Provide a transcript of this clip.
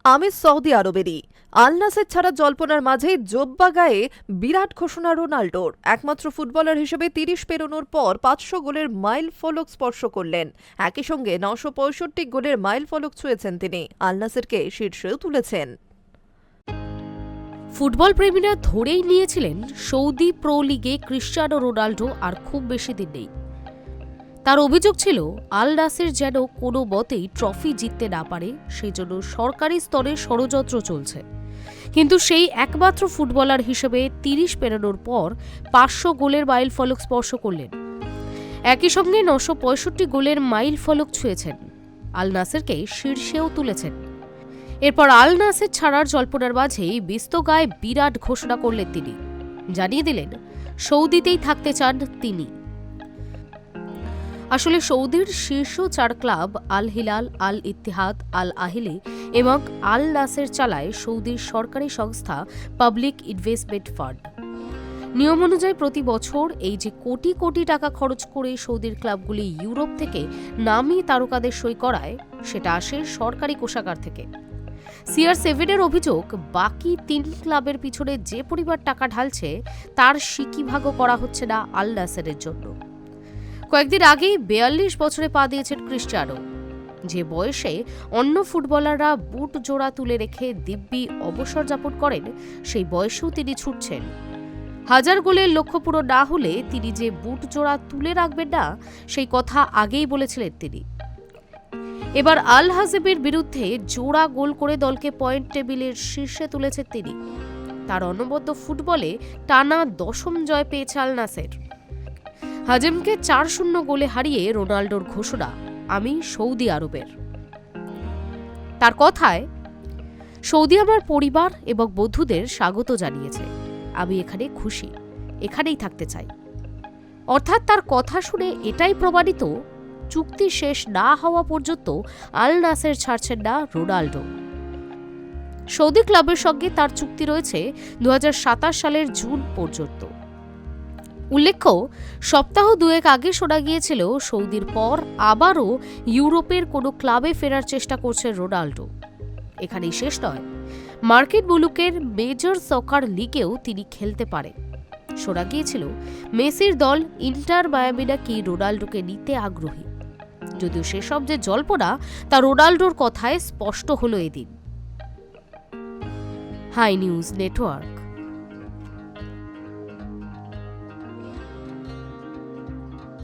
আমির Saudi আরবেরই। আল নাসের ছাড়া জল্পনার মাঝেই জোব্বা গায়ে বিরাট ঘোষণা রোনাল্ডোর। একমাত্র ফুটবলার হিসেবে ৩০ পেরোনোর পর ৫০০ গোলের মাইল ফলক স্পর্শ করলেন। একই সঙ্গে ৯৬৫ গোলের মাইল ফলক ছুঁয়েছেন তিনি। আল নাসেরকে শীর্ষেও তুলেছেন। ফুটবল প্রেমীরা ধরেই নিয়েছিলেন সৌদি প্রো লিগে ক্রিশ্চিয়ানো রোনাল্ডো আর খুব বেশি দিন নেই। তার অভিযোগ ছিল আল নাসের যেন কোনো মতেই ট্রফি জিততে না পারে, সেই জন্য সরকারি স্তরে ষড়যন্ত্র চলছে। কিন্তু সেই একমাত্র ফুটবলার হিসেবে ৩০ পেরোনোর পর ৫০০ গোলের মাইল ফলক স্পর্শ করলেন। একই সঙ্গে ৯৬৫ গোলের মাইল ফলক ছুঁয়েছেন। আল নাসেরকে শীর্ষেও তুলেছেন। এরপর আল নাসের ছাড়ার জল্পনার মাঝেই বিস্ত গায়ে বিরাট ঘোষণা করলেন তিনি। জানিয়ে দিলেন সৌদিতেই থাকতে চান তিনি। আসলে সৌদির শীর্ষ ৪ ক্লাব আল হিলাল, আল ইত্তিহাদ, আল আহিলি এবং আল নাসের চালায় সৌদির সরকারি সংস্থা পাবলিক ইনভেস্টমেন্ট ফান্ড। নিয়ম অনুযায়ী প্রতি বছর এই যে কোটি কোটি টাকা খরচ করে সৌদির ক্লাবগুলি ইউরোপ থেকে নামী তারকাদের সই করায়, সেটা আসে সরকারি কোষাগার থেকে। CR7-এর অভিযোগ, বাকি ৩ ক্লাবের পিছনে যে পরিমাণ টাকা ঢালছে তার সিকিভাগও করা হচ্ছে না আল নাসেরের জন্য। কয়েকদিন আগেই ৪২ বছরে পা দিয়েছেন ক্রিশ্চিয়ানো। যে বয়সে অন্য ফুটবলাররা বুট জোড়া তুলে রেখে দিব্যি অবসর যাপন করেন, সেই বয়সেও তিনি ছুটছেন। ১০০০ গোলের লক্ষ্য পূরণ না হলে তিনি যে বুট জোড়া তুলে রাখবেন না, সেই কথা আগেই বলেছিলেন তিনি। এবার আল হাজেবের বিরুদ্ধে জোড়া গোল করে দলকে পয়েন্ট টেবিলের শীর্ষে তুলেছেন তিনি। তার অনবদ্য ফুটবলে টানা ১০ম জয় পেয়েছে আল নাসের। হাজেমকে ৪-০ গোলে হারিয়ে রোনাল্ডোর ঘোষণা, আমি সৌদি আরবের। তার কথায়, সৌদি আমার পরিবার এবং বন্ধুদের স্বাগত জানিয়েছে। আমি এখানে খুশি, এখানেই থাকতে চাই। অর্থাৎ তার কথা শুনে এটাই প্রমাণিত, চুক্তি শেষ না হওয়া পর্যন্ত আল নাসের ছাড়ছেন না রোনাল্ডো। সৌদি ক্লাবের সঙ্গে তার চুক্তি রয়েছে ২০২৭ সালের জুন পর্যন্ত। উল্লেখ্য, সপ্তাহ ২ আগে শোনা গিয়েছিল সৌদির পর আবারও ইউরোপের কোনো ক্লাবে ফেরার চেষ্টা করছে রোনাল্ডো। এখানেই শেষ নয়, মার্কিন মুলুকের মেজর সকার লিগেও তিনি খেলতে পারেন। শোনা গিয়েছিল মেসির দল ইন্টার মায়ামি নাকি রোনাল্ডোকে নিতে আগ্রহী। যদিও সেসব যে জল্পনা, তা রোনাল্ডোর কথায় স্পষ্ট হলো এদিন। Hi news network.